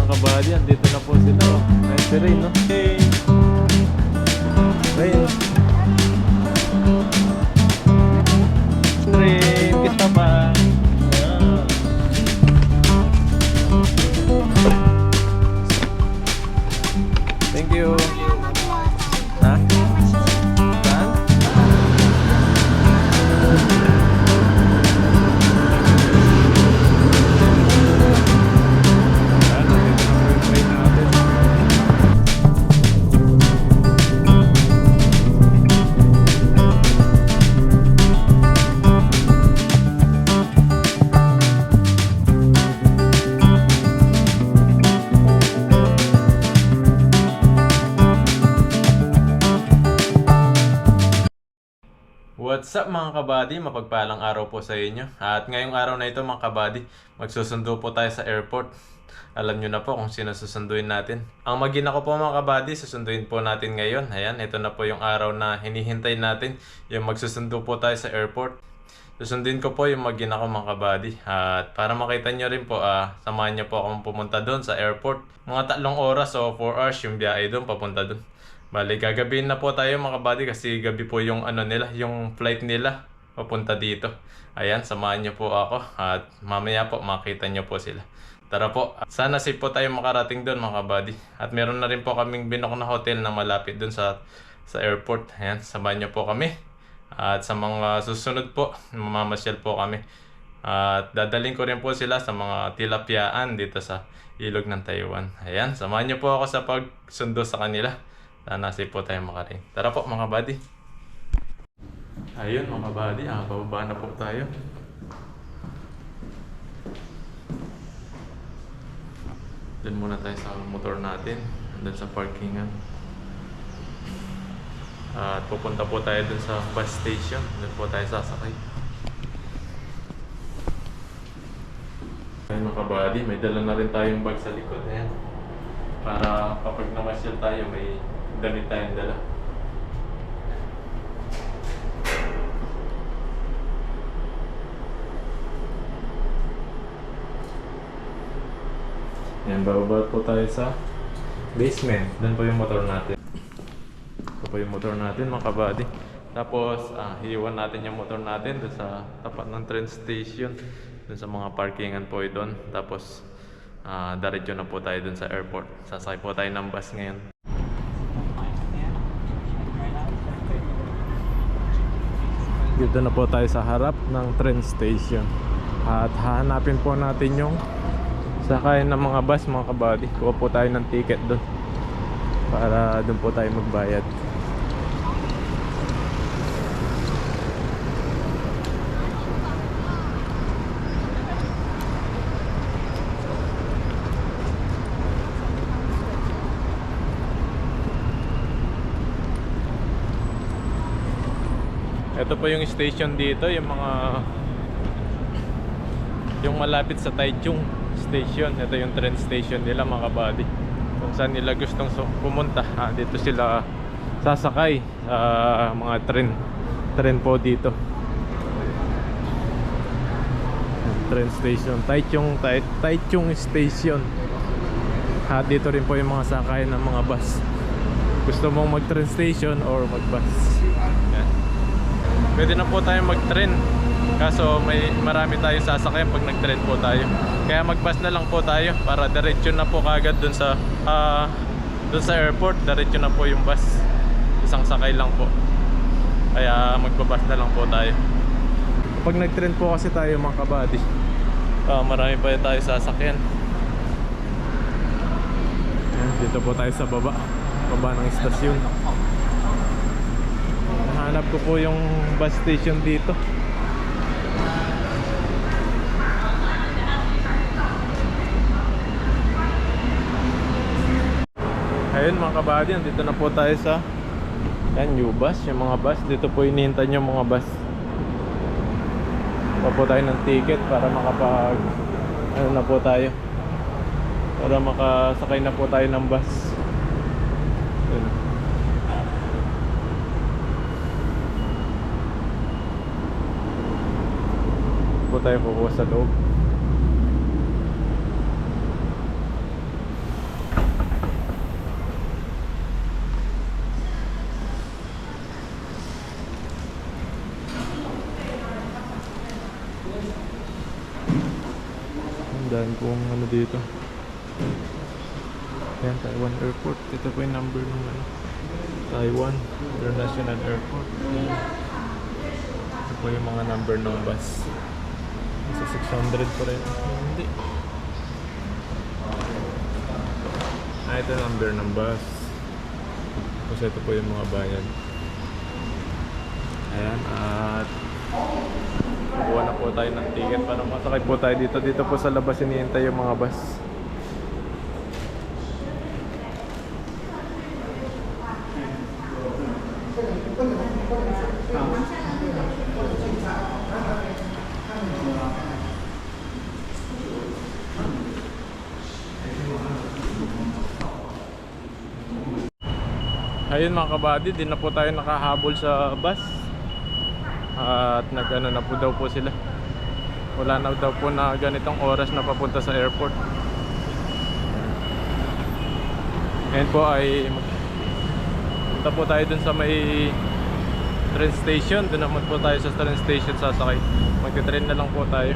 mga kabady, andito na po sila. Oh. Ayun si Rain, no? Hey! Rain! Rain, kita ba? Yeah. Thank you. Ha? Saan? What's up mga kabady? Mapagpalang araw po sa inyo. At ngayong araw na ito mga kabady, magsusundo po tayo sa airport. Alam nyo na po kung sino susunduin natin. Ang magina ko po mga kabady, susunduin po natin ngayon. Ayan, ito na po yung araw na hinihintay natin. Yung magsusundo po tayo sa airport. Susunduin ko po yung magina ko mga kabady. At para makita nyo rin po, samahan nyo po akong pumunta doon sa airport. Mga 3 oras o 4 hours yung biyahe doon, papunta doon. Bale, gagabihin na po tayo mga kabady kasi gabi po yung nila, yung flight nila papunta dito. Ayan, samahan niyo po ako at mamaya po makita niyo po sila. Tara po, sana safe po tayo makarating doon mga kabady. At meron na rin po kaming binook na hotel na malapit doon sa airport. Ayan, samahan niyo po kami. At sa mga susunod po, mamamasyal po kami. At dadaling ko rin po sila sa mga tilapyaan dito sa ilog ng Taiwan. Ayan, samahan niyo po ako sa pagsundo sa kanila. Sana safe po tayo makaring. Tara po mga buddy. Ayun mga buddy, bababa na po tayo. Doon muna tayo sa motor natin, doon sa parkingan. At pupunta po tayo doon sa bus station. Doon po tayo sasakay. Ayun mga buddy, may dala na rin tayong bag sa likod. Ayan. Para kapag namasyal tayo, may damit tayong dala. Yan, bababa po tayo sa basement. Doon po yung motor natin. Ito po yung motor natin mga kabady. Tapos, iiwan natin yung motor natin doon sa tapat ng train station. Doon sa mga parkingan po doon. Tapos, diretso na po tayo doon sa airport. Sasakay po tayo ng bus ngayon. Dito na po tayo sa harap ng train station. At hahanapin po natin yung sakay ng mga bus mga kabady. Kuha po tayo ng ticket doon para doon po tayo magbayad. Ito po yung station dito, yung malapit sa Taichung station. Ito yung train station nila mga kabady. Kung saan nila gustong pumunta, dito sila sasakay sa mga train po dito. Train station, Taichung station. Dito rin po yung mga sakay ng mga bus. Gusto mong mag train station or mag bus. Yan. Pwede na po tayo mag-train. Kaso marami tayo sasakyan pag nag-train po tayo. Kaya mag-bus na lang po tayo para diretso na po kagad dun sa airport. Diretso na po yung bus. Isang sakay lang po. Kaya magbabas na lang po tayo. Pag nag-train po kasi tayo mga kabady, marami pa tayo sasakyan. Dito po tayo sa baba ng istasyon. Hanap ko po yung bus station dito. Ayun mga kabady, dito na po tayo sa new bus, yung mga bus. Dito po hinihintay yung mga bus. Pa po tayo ng ticket para makapag na po tayo. Para makasakay na po tayo ng bus. Ayun. Po tayo kukuha sa loob. Dahil kung ano dito. Yan, Taiwan Airport. Ito po yung number ng ano, Taiwan International Airport. Yan. Ito po yung mga number ng bus. Sa 600 pa rin. Hindi. Ito number ng bus. Kasi ito po yung mga bayan. Ayan, at kukuha na po tayo ng ticket para masakay po tayo dito. Dito po sa labas hinihintay yung mga bus. Ayun mga kabady, di na po tayo nakahabol sa bus. At nag-ano na po daw po sila. Wala na daw po na ganitong oras na papunta sa airport. Ngayon po ay punta po tayo dun sa may train station. Dun naman po tayo sa train station sasakay. Magte-train na lang po tayo.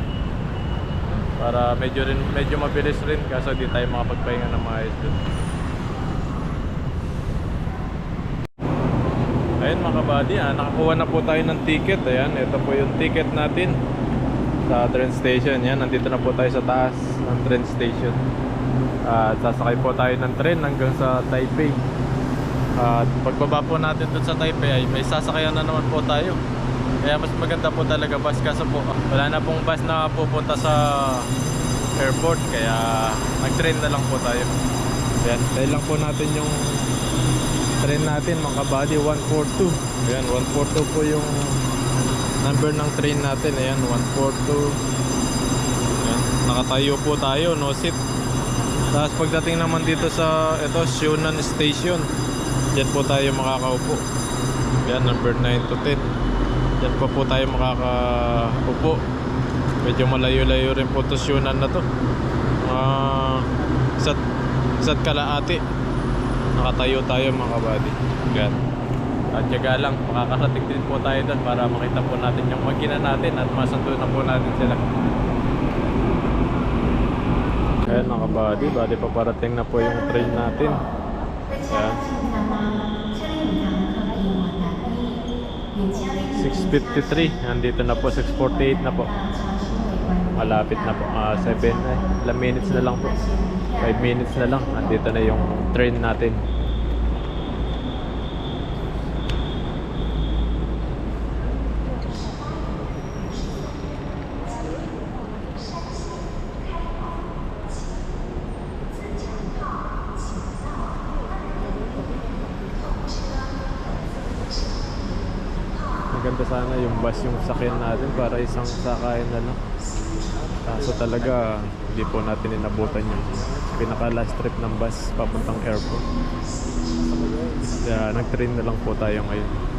Para medyo mabilis rin kaso di tayo makapagpahinga ng maayos dun. Ayun mga kabady, nakakuha na po tayo ng ticket. Ayan, ito po yung ticket natin sa train station. Yan, nandito na po tayo sa taas ng train station. At sasakay po tayo ng train hanggang sa Taipei. At pagbaba po natin dun sa Taipei ay may sasakayan na naman po tayo. Kaya mas maganda po talaga bus kaso po wala na pong bus na pupunta sa airport. Kaya nag-train na lang po tayo. Ayan, dahil lang po natin yung train natin mga kabady, 142. Ayan, 142 po yung number ng train natin. Ayan, 142. Ayan, nakatayo po tayo, no seat. Tapos pagdating naman dito sa ito, Shunan Station, dyan po tayo makakaupo. Ayan, number 9 to 10. Dyan po tayo makakaupo. Medyo malayo-layo rin po to Shunan na to. Isa't kalaati. Nakatayo tayo mga kabady. Yan. At yaga lang, makakarating din po tayo doon para makita po natin yung makina natin at masundo na po natin sila. Ayan mga kabady, bali paparating na po yung train natin. Ayan. 6:53, nandito na po, 6:48 na po. Malapit na po, 7 ilang minutes na lang po. 5 minutes na lang, nandito na yung train natin. Maganda sana yung bus yung sakyan natin para isang sakayan na lang. Kaso talaga hindi po natin inabutan yung pinaka last trip ng bus papuntang airport. Kaya nag-train na lang po tayo ngayon.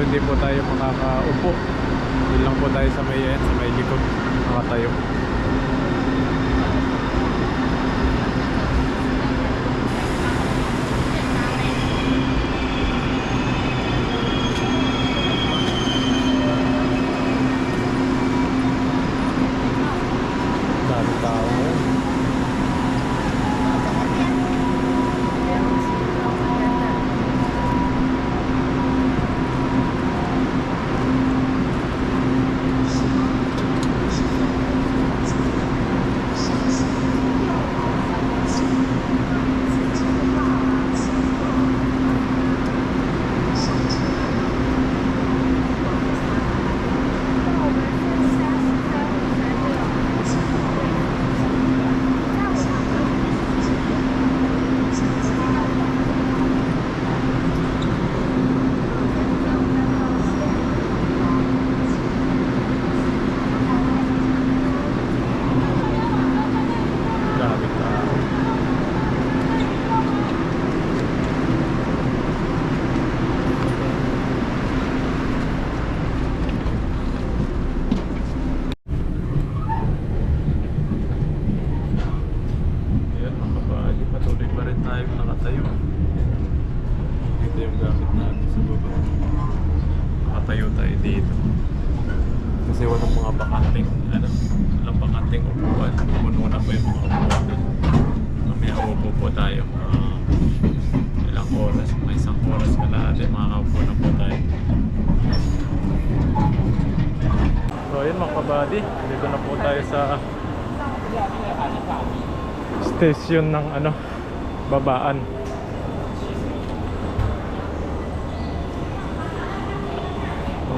Hindi po tayo makakaupo. Yun lang po tayo sa may likod nakatayo. Dami tao ngayon. yung gamit natin sa baba. Nakatayo tayo dito. Kasi walang mga bakanting, walang bakanting upuan. Puno na po yung mga upuan doon. Mamaya upo po tayo. Ilang oras, mga isang oras kalahati, makakaupo na po tayo. So ayun mga kabady, dito na po tayo sa station ng babaan.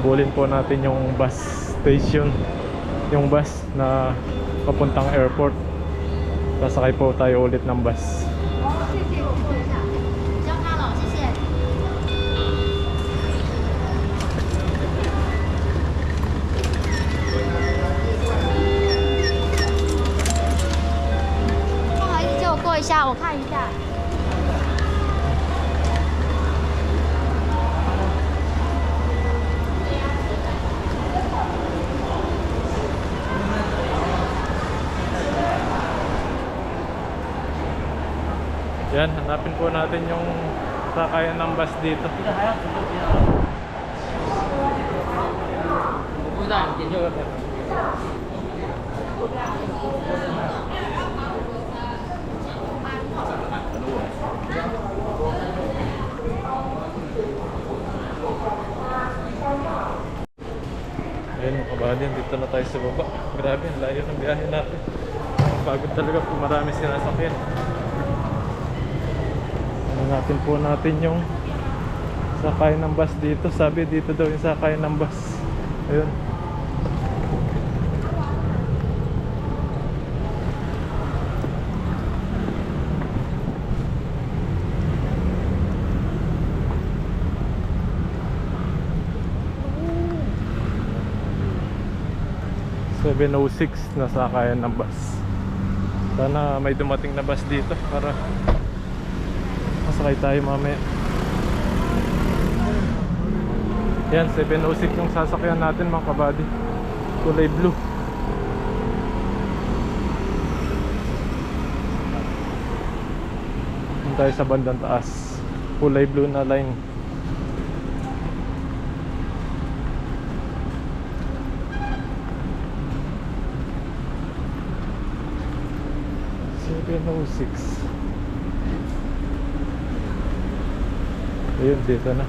Habulin po natin yung bus station, yung bus na papuntang airport. Sasakay po tayo ulit ng bus.我看一下。 Yan, hanapin po natin yung sakayan ng bus dito. Ayun mga kabady, dito na tayo sa baba. Grabe, ang layo ng biyahe natin. Pagod talaga po, marami sinasakyan. Hanapin po natin yung sakay ng bus dito. Sabi dito daw yung sakay ng bus. Ayun. .706 na sakayan ng bus. Sana may dumating na bus dito para masakay tayo mamaya. Yan, 706 yung sasakyan natin mga kabady. Kulay blue. Doon tayo sa bandang taas. Kulay blue na line. Ayun, dito na.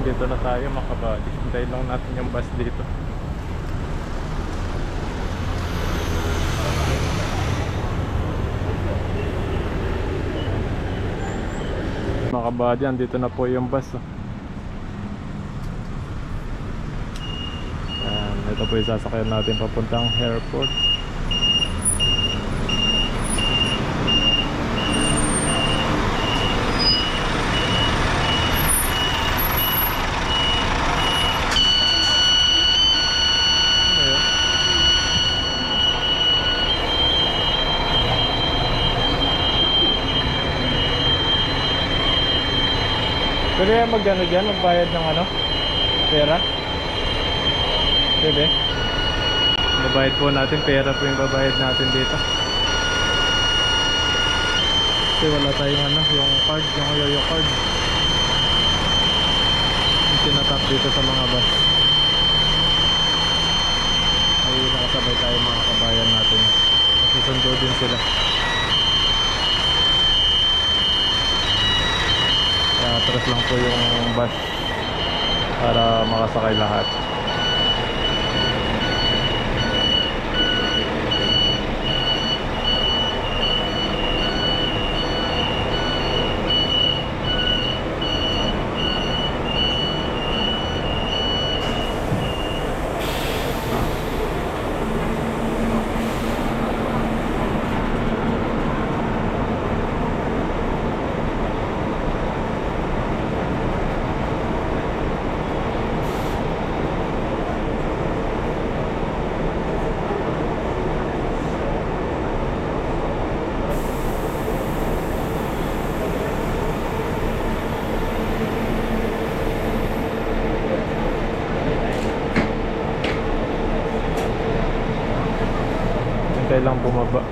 Dito na tayo mga kabady. Hintayin lang natin yung bus dito. Mga kabady, andito na po yung bus. Ito po yung sasakyan natin papuntang airport. Pwede yan mag-ano dyan, magbayad ng pera? Pwede? Babayad po natin, pera po yung babayad natin dito. Kasi wala tayong yung card, yung yoyo card. Yung tinatap dito sa mga bus. Ay nakasabay tayo mga kabayan natin. Masusundo din sila. Atras lang po yung bus para makasakay lahat. Hintay lang bumaba.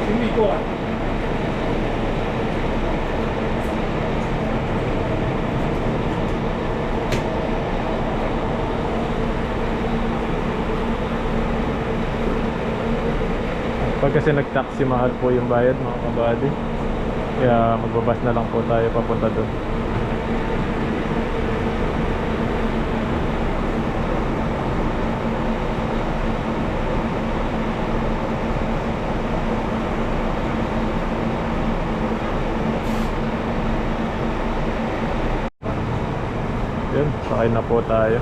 行李过来。 Pag kasi nag-taxi, mahal po yung bayad mga kabady. Kaya magbabas na lang po tayo papunta doon. Yun, sakay na po tayo.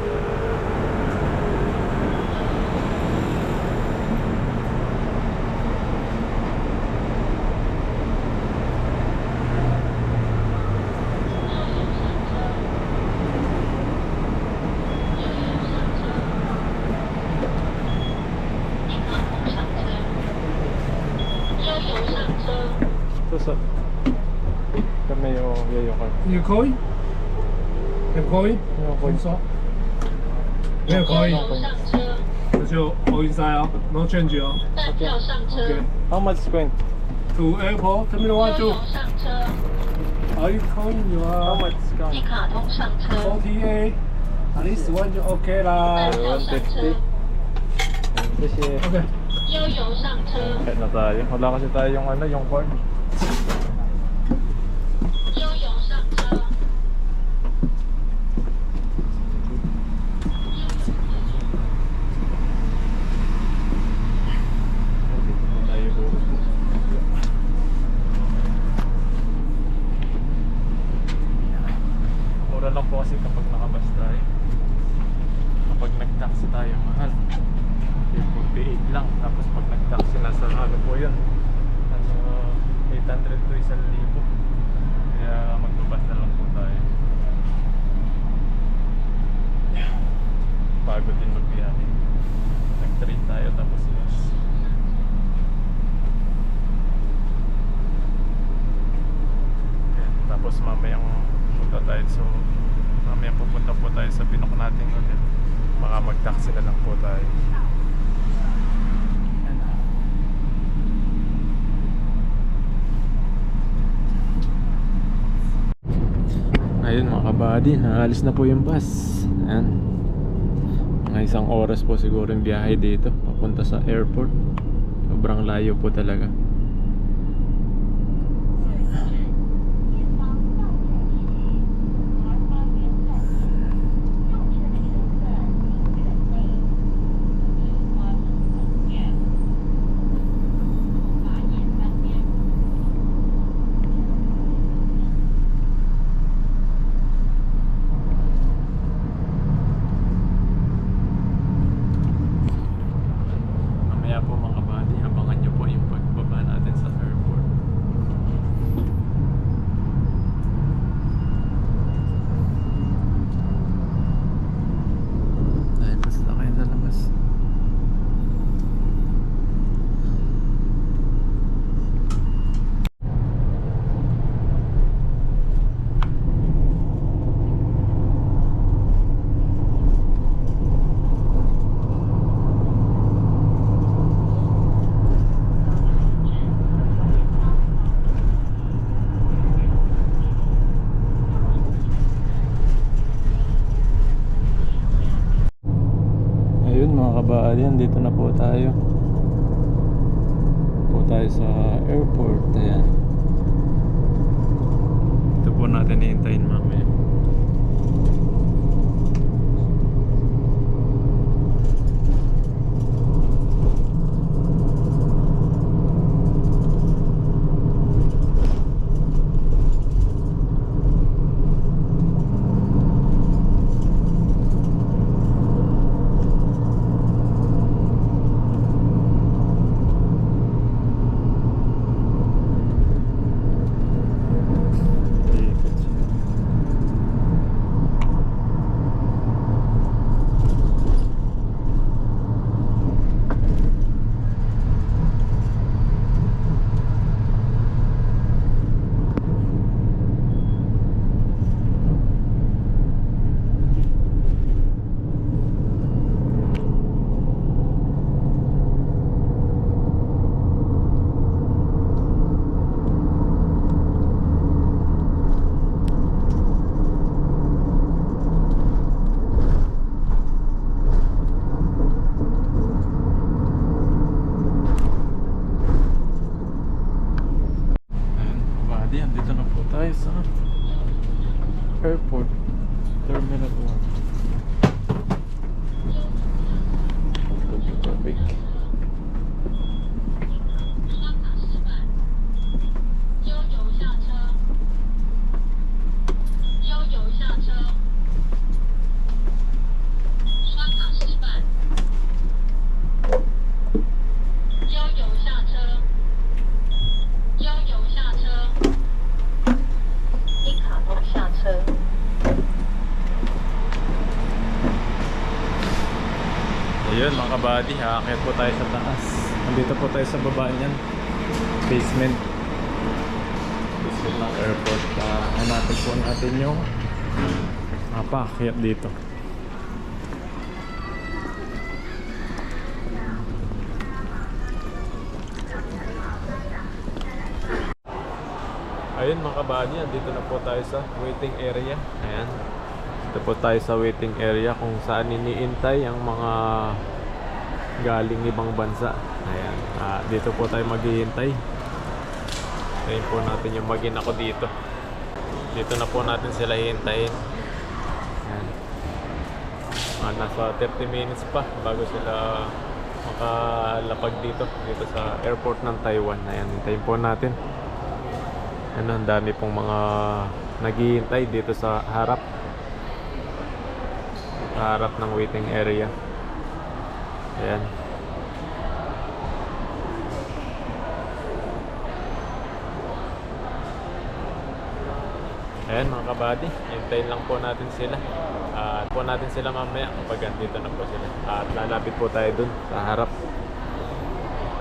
Suso. Kami yung yayo ka. 你可以，也可以，可以说，没有可以，那就 all inside 哦，no change 哦。带票上车 OK， How much going? to airport terminal 1 悠 2 游上车 Are you calling you How 啊 much 一 going? 卡通上车 ？OTA，at least 1就 OK 啦带。票上车 Kasi ，OK，悠游上车 kahit na tayo. Wala kasi tayo yung ano, yung card. 悠游上车 Mura lang po kasi kapag nakabas tayo. Kapag nag-taxi tayo, mahal. 48 lang. Tapos pag nag-taxi nasa ano po yun, ano, 800 to 1,000. Kaya magbabas na lang po tayo. Pagod din magbiyahe. Nag-train tayo tapos yes. Tapos mamayang punta tayo, so mamayang pupunta po tayo sa pinok nating hotel. Baka mag-taxi na lang po tayo. Ayun mga kabady, naalis na po yung bus. Ayan. Mga isang oras po siguro yung biyahe dito papunta sa airport. Sobrang layo po talaga. Mamaya po mga kabady, abangan nyo po yung pagbaba natin sa airport. Dahil pa sa kayo sa labas. Ayun mga kabady, dito na po tayo. Sa airport. Ayan. Ito po natin hihintayin mamaya. kabady, aakyat po tayo sa taas. Nandito po tayo sa baba niyan. Basement. Basement ng airport. Hanapin po natin yung paakyat dito. Ayun mga kabady, dito na po tayo sa waiting area. Ayan. Dito po tayo sa waiting area kung saan iniintay ang mga galing ibang bansa. Ayan. Dito po tayo maghihintay. Ayun po natin yung magin ako dito. Dito na po natin sila hihintayin. Ayan. Nasa 30 minutes pa bago sila makalapag dito sa airport ng Taiwan. Ayan, hintayin po natin. Ano, ang dami pong mga naghihintay dito sa harap ng waiting area. Ayan. Ayan mga kabady, hintayin lang po natin sila. At po natin sila mamaya kapag andito na po sila. At lalapit po tayo dun sa harap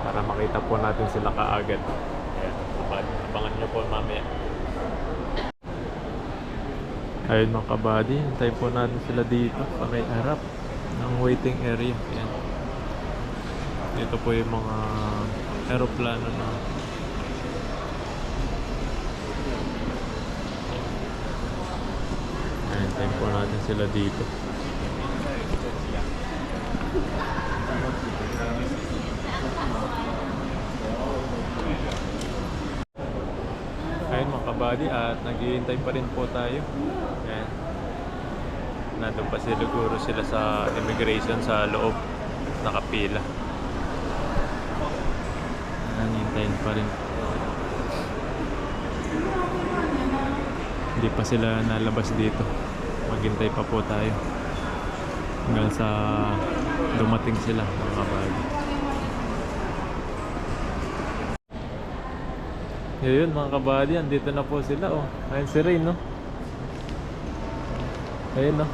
para makita po natin sila kaagad. Ayan, abangan nyo po mamaya. Ayun mga kabady, hintayin po natin sila dito sa may harap ng waiting area. Ayan. Dito po yung mga aeroplano na hintayin po natin sila dito. Ayun mga kabady, at naghihintay pa rin po tayo. Ayan. Nandun pa siguro sila sa immigration sa loob, nakapila. Hintayin pa rin. Hindi pa sila nalabas dito. Maghintay pa po tayo hanggang sa dumating sila mga kabady. Yun mga kabady, andito na po sila. Oh, ayun si Rain, no? Ayun, no?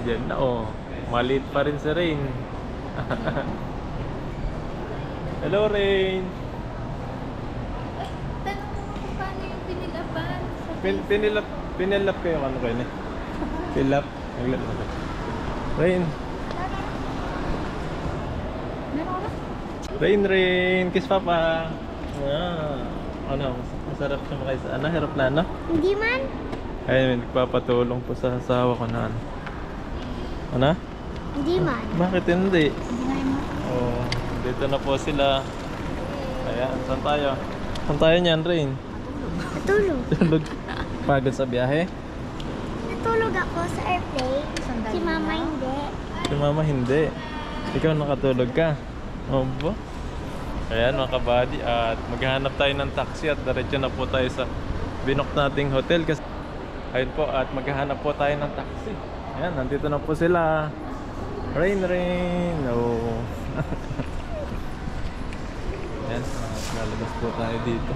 Diyan na, oh. Maliit pa rin si Rain. Hello, Rain. Tanong mo kung paano yung pinilaban. Pinilap kayo ano kayo na? Pilap? Naglap na. Rain. Rain, kiss papa. Ano, masarap siya makay sa aeroplano? Hindi man. Ayun, nagpapatulong po sa asawa ko na ano. Ano? Hindi man. Bakit hindi? Oh, dito na po sila. Ayan, saan tayo? Saan tayo niyan, Rain? Natulog. Tulog. Pagod sa biyahe? Natulog ako sa airplane. Si mama hindi. Si mama hindi. Ikaw nakatulog ka? Opo. Ayan mga kabady, at maghahanap tayo ng taxi at diretso na po tayo sa binook nating hotel. Kasi ayun po, at maghahanap po tayo ng taxi. Ayan, nandito na po sila. Rain. Oh. Ayan, lalabas po tayo dito.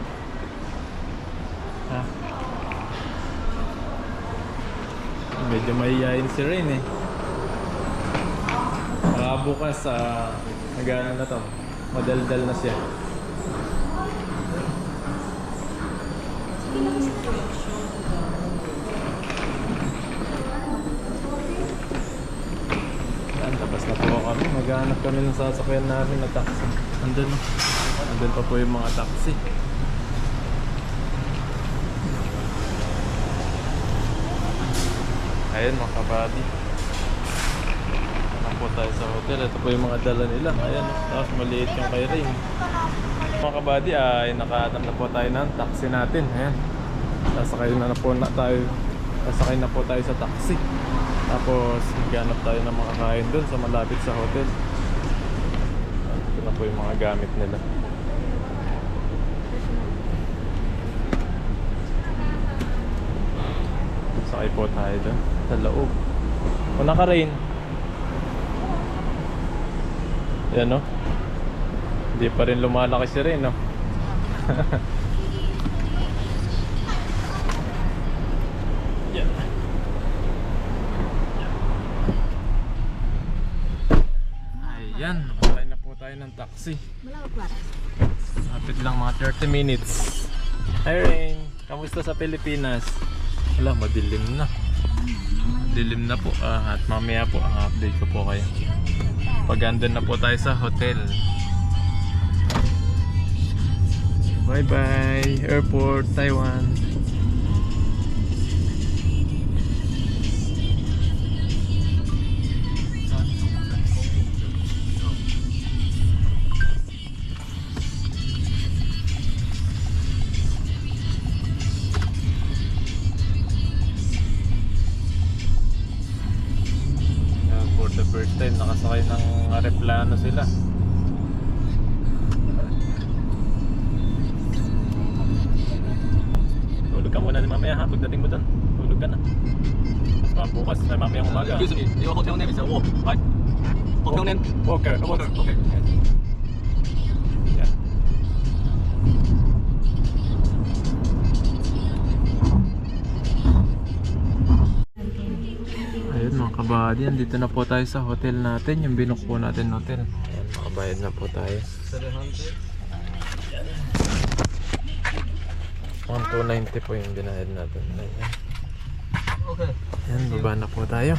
Medyo mahihayin si Rain eh. Bukas nag-ano na to, madaldal na siya. Yan, tapos na po kami. Maghanap kami ng sasakyan namin na taxi. Andun pa po yung mga taxi. Ayun mga kabady, po tayo sa hotel. Ito po yung mga dala nila. Ayan, tapos maliit yung kay Rain. Mga kabady, ay nakahanap na po tayo ng taxi natin. Ayan, sasakay na po tayo sa taxi. Tapos maghanap tayo ng mga kain dun sa malapit sa hotel. Ito na po yung mga gamit nila. Sakay po tayo dun sa loob. Una ka, Rain. Yan, no? Hindi pa rin lumalaki si Rain, no? Yan. Yan, nakasakay na po tayo ng taxi. Lapit lang mga 30 minutes. Hi Rain, kamusta sa Pilipinas? Wala, madilim na. Madilim na po at mamaya po ang update ko po kayo. Pag andun na po tayo sa hotel. Bye bye, airport, Taiwan. For the first time nakasakay ng aeroplano sila. Tulog ka muna mamaya ha, pagdating mo doon. Tulog ka na. Bukas na mamayang umaga. Excuse me, your hotel name is Walk, right? Hotel name? Walker. Walker, okay. Yeah. Ayun mga kabady, andito na po tayo sa hotel natin, yung binook po natin hotel. Ayan, makabayad na po tayo. 1,290 po yung binayad natin. Ayan. Okay. Ayan, baba na po tayo.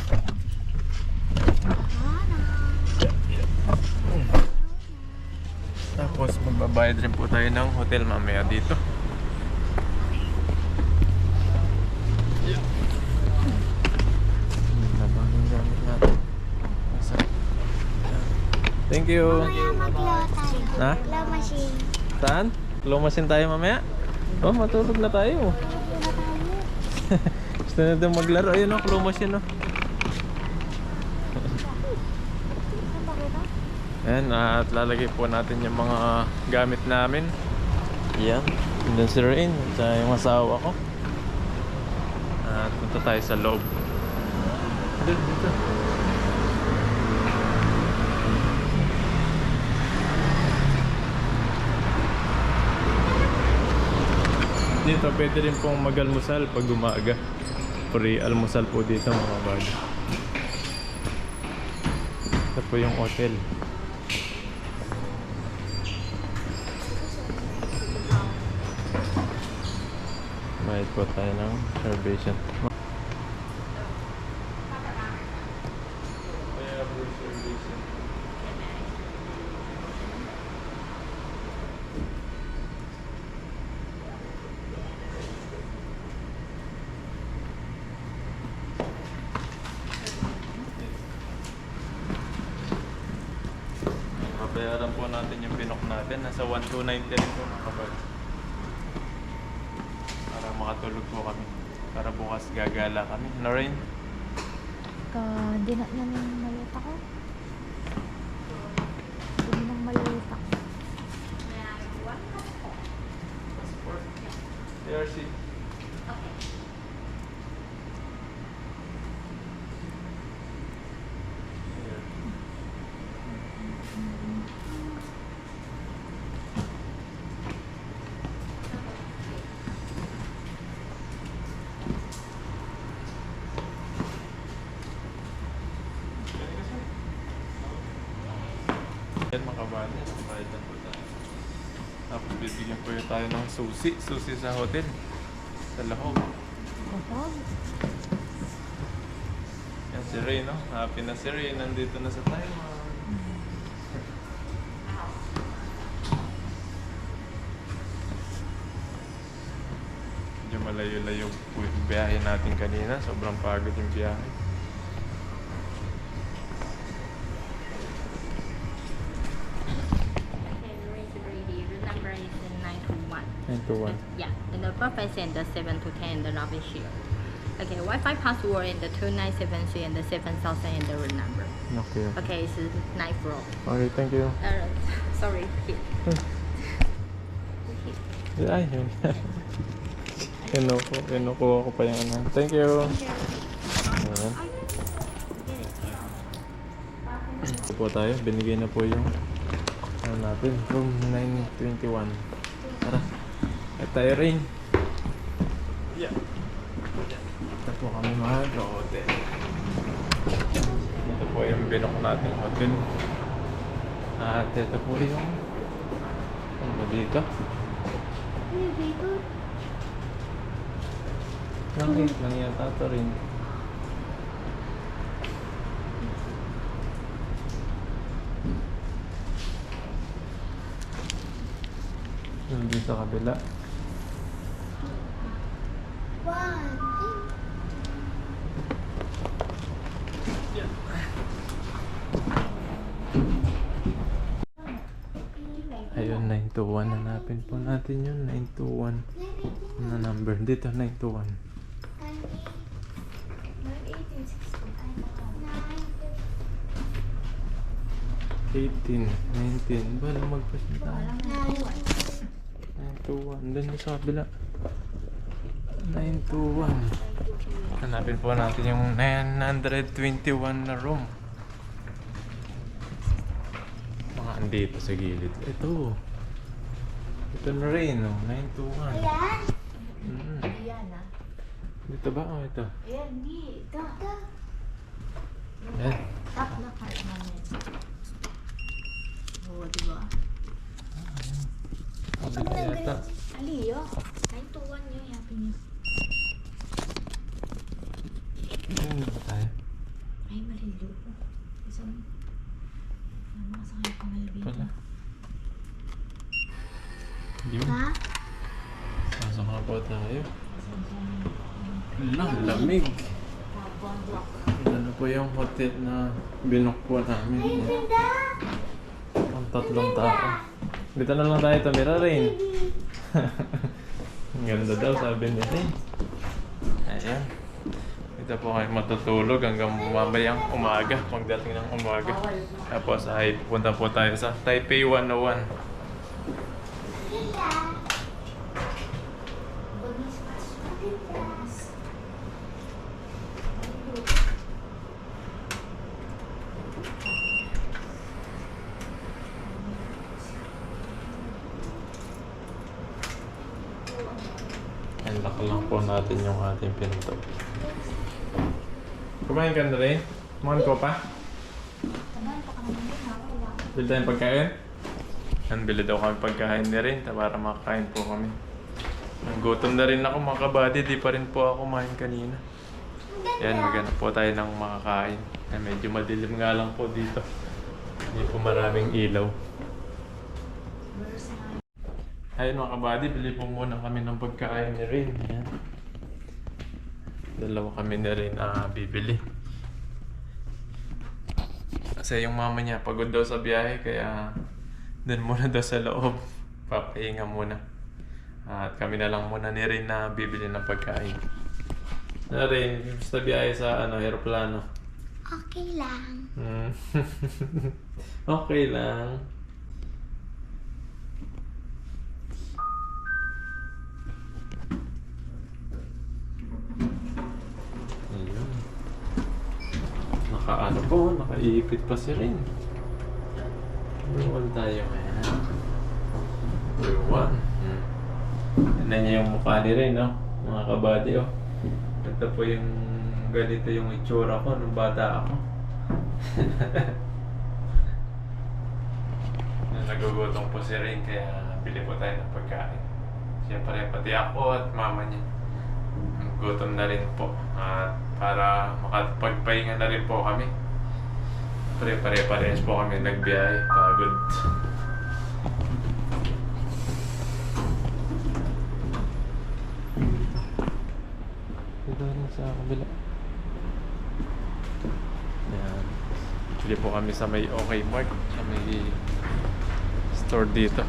Tapos magbabayad rin po tayo ng hotel mamaya dito. Labang gamit natin. Thank you. Mamaya mag-law tayo. Ha? Law machine. Saan? Lumasin tayo mamaya? Oh, matulog na tayo. Wala tayo. Gusto na daw maglaro. Ayun o, claw machine o. Saan ba kita? Ayan, at lalagay po natin yung mga gamit namin. Yan. Doon si Rain at yung asawa ko. At punta tayo sa loob. Dito. Dito pwede rin pong mag-almusal pag umaga. Free almusal po dito mga bag. Ito po yung hotel. Bayad po tayo ng reservation. Bayaran po natin yung pinok natin. Nasa 1,290 rin po mga kapag. Para makatulog po kami. Para bukas gagala kami. Lorraine? Di na naman malit ako. Di nang malit ako. Passport. ARC. Yan mga kabady, bayad na po tayo. Tapos bibigyan po yung tayo ng susi. Susi sa hotel. Sa lahog. Kapag. Yan si Ray, no? Happy na si Ray. Nandito na sa Taiwan. Medyo malayo-layo po yung biyahe natin kanina. Sobrang pagod yung biyahe. Room number is 921. 921. Yeah, and the buffet and the 7 to 10 in the lobby here. Okay, Wi-Fi password in the 2973 and the 7000 in the room number. Okay. Okay, it's 9th floor. Okay, thank you. Sorry, here. Ay, yun. Kinukuha ko pa yung ano. Thank you. Ayan. Ito po tayo. Binigay na po yung ano natin. Room 921. Tara. At tayo rin. Yeah. Ito po kami mag-hotel. Ito po yung binok natin hotel. At ito po yung ano ba dito? Langit lang yata ito rin. Yung dito sa kabila. Ayun, 921. Hanapin po natin yun. 921 na number. Dito, 921. 18, 19. Ba, lumagpas na tayo. 921. Doon sa kabila. 921. Hanapin po natin yung 921 na room. Mga andito sa gilid. Ito. Ito na rin, oh. 921. Ayan ah. Dito ba? Oh, ito. Ayan, dito. Ayan. Top na part namin. Oo, diba? Kabila yata. Aliyo. 921 yung yapi niyo. Ayan ba tayo? Ay, malilo po. Isang... Ano makasakay pa malibig. Pala. Yun. Ha? Pasok na po tayo. Lang, lamig. Ano po yung hotel na binook po namin. Ang 3 tao. Dito na lang tayo tumira rin. Ang ganda daw, sabi niya rin. Ayan. Dito po kayo matutulog hanggang mamayang umaga. Pagdating ng umaga. Tapos ay pupunta po tayo sa Taipei 101. Lock lang po natin yung ating pinto. Kumain ka na rin? Kumain ko pa? Bili tayong pagkain? Bili daw kami pagkain na rin para makakain po kami. Gutom na rin ako mga kabady, di pa rin po ako kumain kanina. Yan, maghanap po tayo ng makakain. Medyo madilim nga lang po dito. Hindi po maraming ilaw. Ayun mga kabady, bili po muna kami ng pagkain ni Rain. Ayan. Dalawa kami ni Rain bibili. Kasi yung mama niya pagod daw sa biyahe kaya dun muna daw sa loob. Papahinga muna. At kami na lang muna ni Rain na bibili ng pagkain. Na Rain, basta biyahe sa aeroplano. Okay lang. Okay lang. Ayun. Nakaano po, nakaipit pa si Rin. Roll tayo ngayon. One. Yan niya yung mukha ni Rin, no? Mga kabady, oh. Ito po yung ganito yung itsura ko nung bata ako. Nagugutom po si Rin kaya bili po tayo ng pagkain. Siyempre pati ako at mama niya. Gutom na rin po. At para makapagpahinga na rin po kami. Pare-parehas po kami nagbiyahe. Pagod. Ito rin sa kabila. Ayan. Bili po kami sa may OK Mart. Sa may store dito.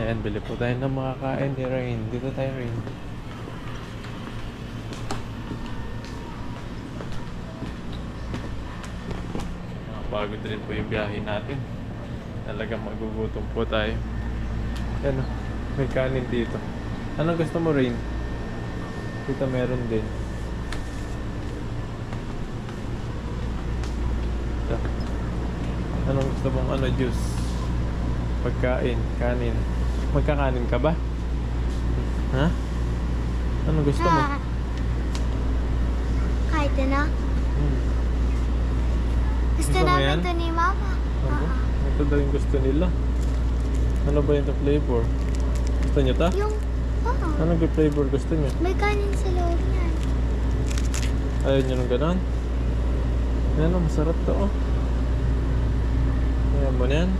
Ayan, bili po tayo ng makakain ni Rain. Dito tayo, Rain. Pagod rin po yung biyahe natin. Talagang magugutom po tayo. Ayan o, may kanin dito. Anong gusto mo, Rain? Dito meron din. Ito. Anong gusto mong juice? Pagkain, kanin. Magkakanin ka ba? Ha? Anong gusto mo? Kahit na. Gusto Gusto mo namin yan? ito ni Mama. Ano? Ito daw yung gusto nila. Ano ba yung flavor? Gusto nyo ta? Yung, oo. Anong flavor gusto nyo? May kanin sa loob niyan. Ayaw nyo ng ganon? Yan o, masarap to oh. Ayan mo na yan.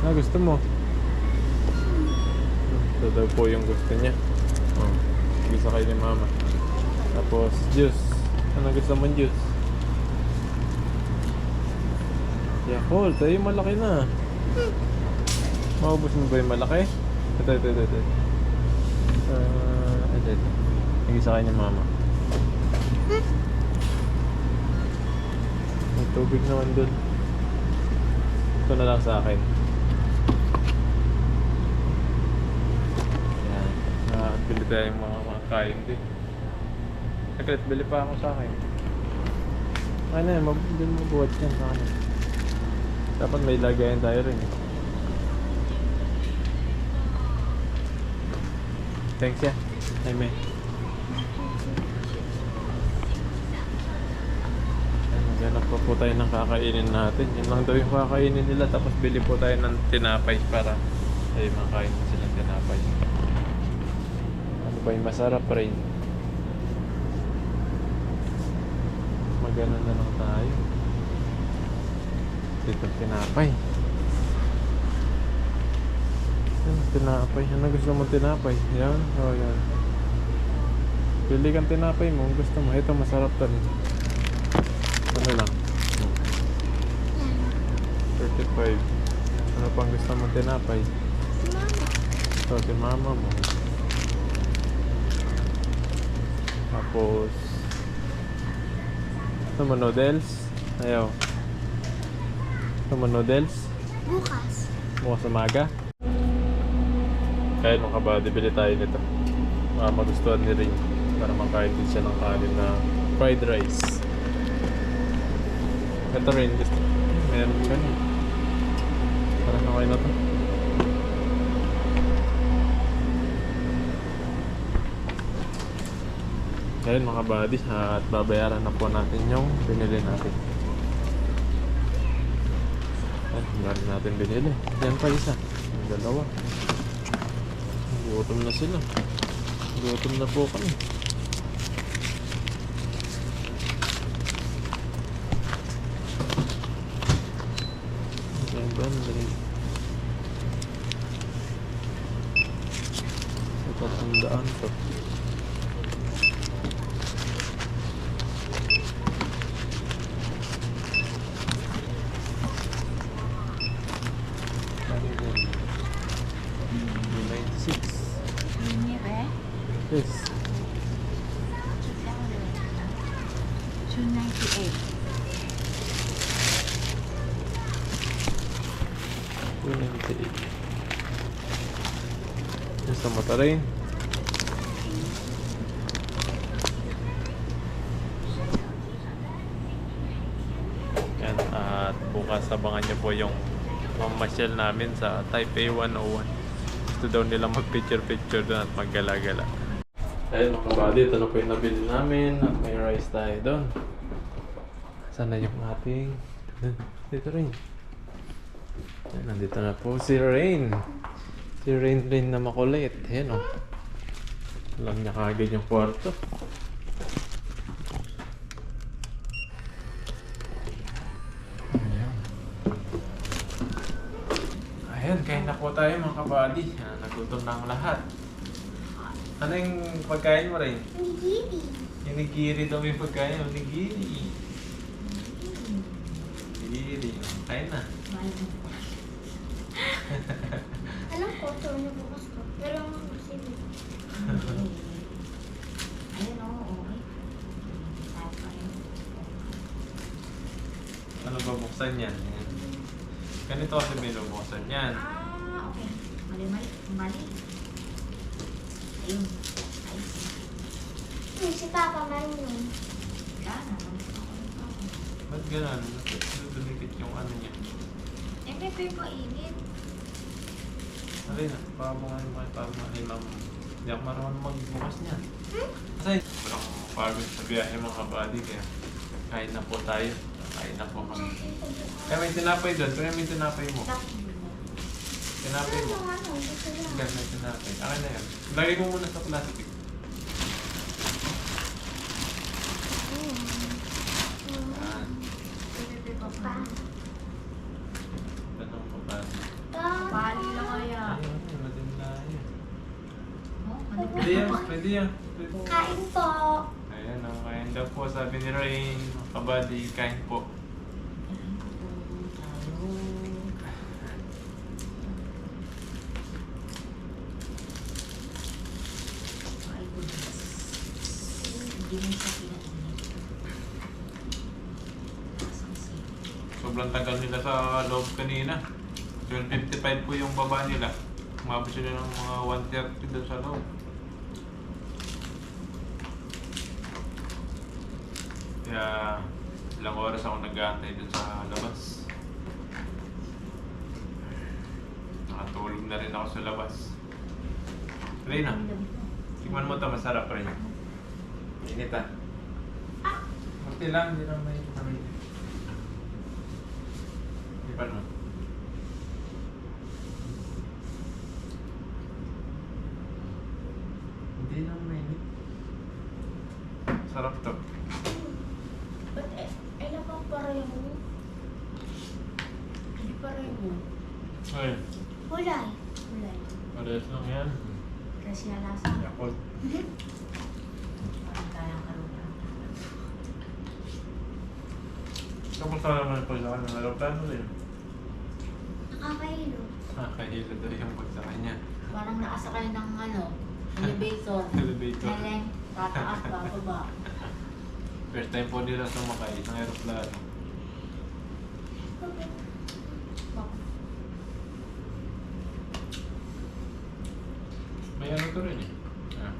Ah, gusto mo? Ito daw po yung gusto niya. Oh, gusto kayo ni mama. Tapos, juice. Ano gusto mo juice? Yakult, ay malaki na. Maubos mo ba yung malaki? Ito. Ito. Yung isa kayo ni mama. May tubig naman dun. Ito na lang sa akin. Yan. Bili tayong mga kain din. Saglit, bili pa ako sa akin. Ano yan, din mo buhat yan sa akin. Dapat may lagayan tayo rin. Thanks ya. Ay may. Maghanap pa po tayo ng kakainin natin. Yun lang daw yung kakainin nila. Tapos bili po tayo ng tinapay para ay makain silang tinapay. Ano ba yung masarap rin? Magano na lang tayo. Dito tinapay. Yan, tinapay. Ano gusto mo tinapay? Yan. Oh, yan. Pili kang tinapay mo. Gusto mo. Ito masarap to rin. Ano lang? 35. Ano pang gusto mo tinapay? Si mama. Ito, si mama mo. Tapos ito mo noodles? Ayaw. Ito mo noodles? Bukas. Bukas umaga? Kaya nung kabady, bili tayo nito. Magustuhan ni Ring para makain din siya ng kanin na fried rice. Ito rin, gusto. Meron ganun. Parang okay na to. Ayun mga buddy, at babayaran na po natin yung binili natin. Ay, meron natin binili. Yan pa isa. Yung dalawa. Gutom na sila. Gutom na po kami. Yan ba? Ito tandaan to. Yes. 298. 298. Gusto mo ta rin? Yan, at bukas abangan nyo po yung mamasyal namin sa Taipei 101. Gusto daw nila mag-picture doon at maggala-gala. Ayun mga kabady, ito na po yung nabili namin at may rice tayo doon. Sana yung ating... Dito rin. Ayan, nandito na po si Rain. Si Rain na makulit. Ayan o. Alam niya kagad yung kwarto. Ayan. Ayan, kain na po tayo mga kabady. Nagutom na ang lahat. Ano yung pagkain mo rin? Nigiri. Yung nigiri daw yung pagkain mo. Nigiri. Nigiri. Kain na. Alam ko, ito na bukas ko. Pero ang sige. Ayun oo. Ano ba buksan yan? Ganito kasi binubuksan yan. Ah, okay. Mali. Ayun. Si Papa man yun. Ba't gano'n? Dumikit yung ano niya. Eh, may painit. Sabi na, pamungan mo kay ma'am. Hindi ako marunong magbukas niyan. Kasi walang pagod sa biyahe mga kabady kaya kain na po tayo. Kain Kain na po kami. Kaya may tinapay doon. Kaya may tinapay mo. Tinapay mo. Yan, may tinapay. Akin na yan. Lagay ko muna sa plastic. Yan. Tanong ko ba? Bali lang kaya. Ayun, madimla yan. Oh, Pwede yan, pwede yan. Kain po. Ayan, ang kain daw po. Sabi ni Rain, kabady, kain po. Hindi mo siya pinainit. Sobrang tagal nila sa loob kanina. 12:55 po yung baba nila. Umabot sila ng mga 1:30 doon sa loob. Kaya ilang oras ako nag-aantay doon sa labas. Nakatulog na rin ako sa labas. Reyna, tikman mo ito. Masarap rin. Init ah. Kunti lang, hindi naman may kami. Tikman mo. Hindi naman mainit. Sarap to. Ba't ilan pang pareho? Hindi pareho. Ay, Kulay. Kulay. parehas lang yan. Kasi lasa. Yakult. Parang kayang karunan. Kamusta naman po sa kanya? Aeroplano rin. Nakakailo. Nakahilo daw yung pag sa kanya. Parang nakasakay ng elevator. Elevator. Naleng, tataas, bababa. First time po nila sumakay ng aeroplano. May ano to rin eh. Ah.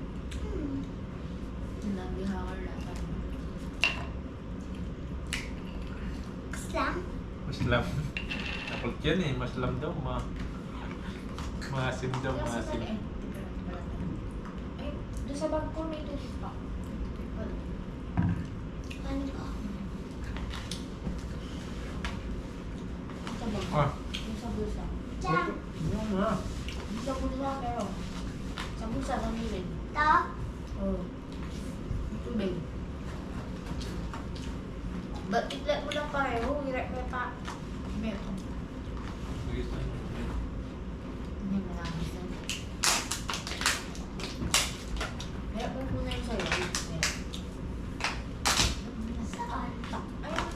Nabi hakar lasa. Kaslam. Maslam. Yakult yan eh. Maslam daw. Maasim daw. Maasim. Eh, doon sa bag ko may tubig pa. Ano po? Sa bag. Ah. Yung sa bulsa. Diyan. Yan na. Yung sa bulsa pero. Sa bulsa kami rin. To. Oo. Yung tubig. Ba't itlet mo lang pareho? Hirap mo pa. Meron. Sige, saan mo? Hindi mo lang isa. Hirap mo muna yung sa'yo. Meron. Saan? Ayun.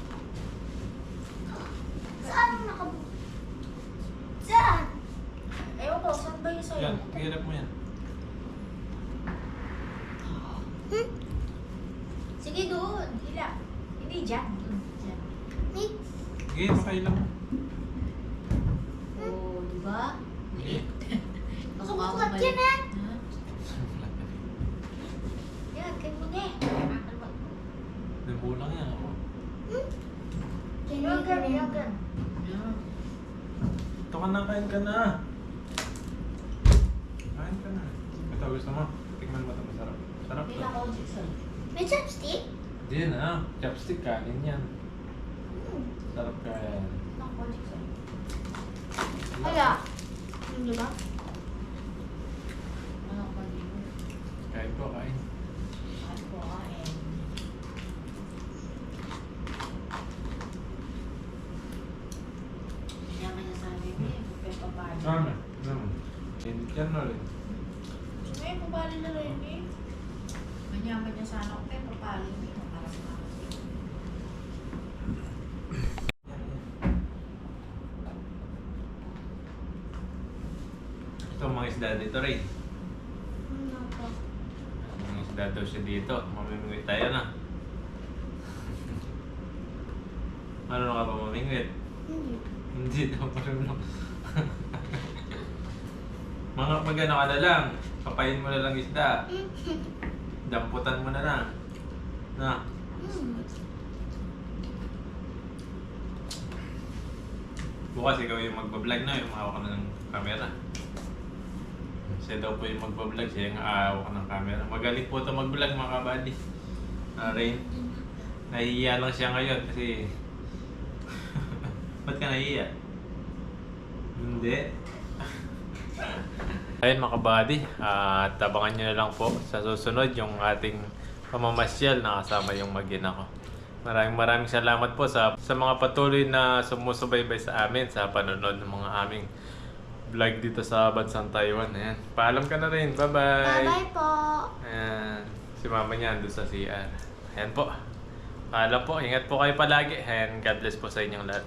Saan ang nakabu... Saan? Ewan ko, saan ba yung sa'yo? Yan. Hirap mo yan. Sige doon. Hila. Hindi dyan. Doon. Dyan. Ni? Sige, pakailan mo. Oo, di ba? Sige. Kabukat yan eh. Ha? Yan, kayo mo na eh. Nabulang yan ako. Yogan, yogan. Ito ka na, kain ka na. Kain ka na. Ito, gusto mo? Tikman mo ito, masarap. Sarap May to. nakaujik sa'yo. May chopstick? Hindi na. Chopstick, kanin yan. Sarap ka yan. Nakaujik sa'yo. Kaya. Hindi ba? Ano ka dito? Kain po, kain. Ano po kain? Yaman niya sabi mo eh. May papali. Ano? Ano? Init yan na rin. May papali na rin eh. Manyaman niya sana ako. May papali mo eh. Para sa mga Ito mga isda dito rin. Ano po? Mga isda daw siya dito. Mamimingwit tayo na. Ano na ka ba mamingwit? Hindi. Hindi daw pa rin. Mga magano ka na lang. Papayin mo na lang isda. Damputan mo na lang. Na. Bukas ikaw yung magbablog na, yung hawak ka ng camera. Siya daw po yung magbablog, siya yung hawak ng camera. Magaling po ito magblog mga kabady. Rain. Nahihiya lang siya ngayon kasi Ba't ka naiiyak? Hindi. Ayun mga kabady, at abangan nyo na lang po sa susunod yung ating pamamasyal na kasama yung mag-ina ko. Maraming salamat po sa mga patuloy na sumusubaybay sa amin sa panonood ng mga aming vlog dito sa bansang Taiwan. Ayan. Paalam ka na rin. Bye-bye. Bye-bye po. Ayan. Si mama niya andun sa CR. Ayan po. Paalam po. Ingat po kayo palagi. And God bless po sa inyong lahat.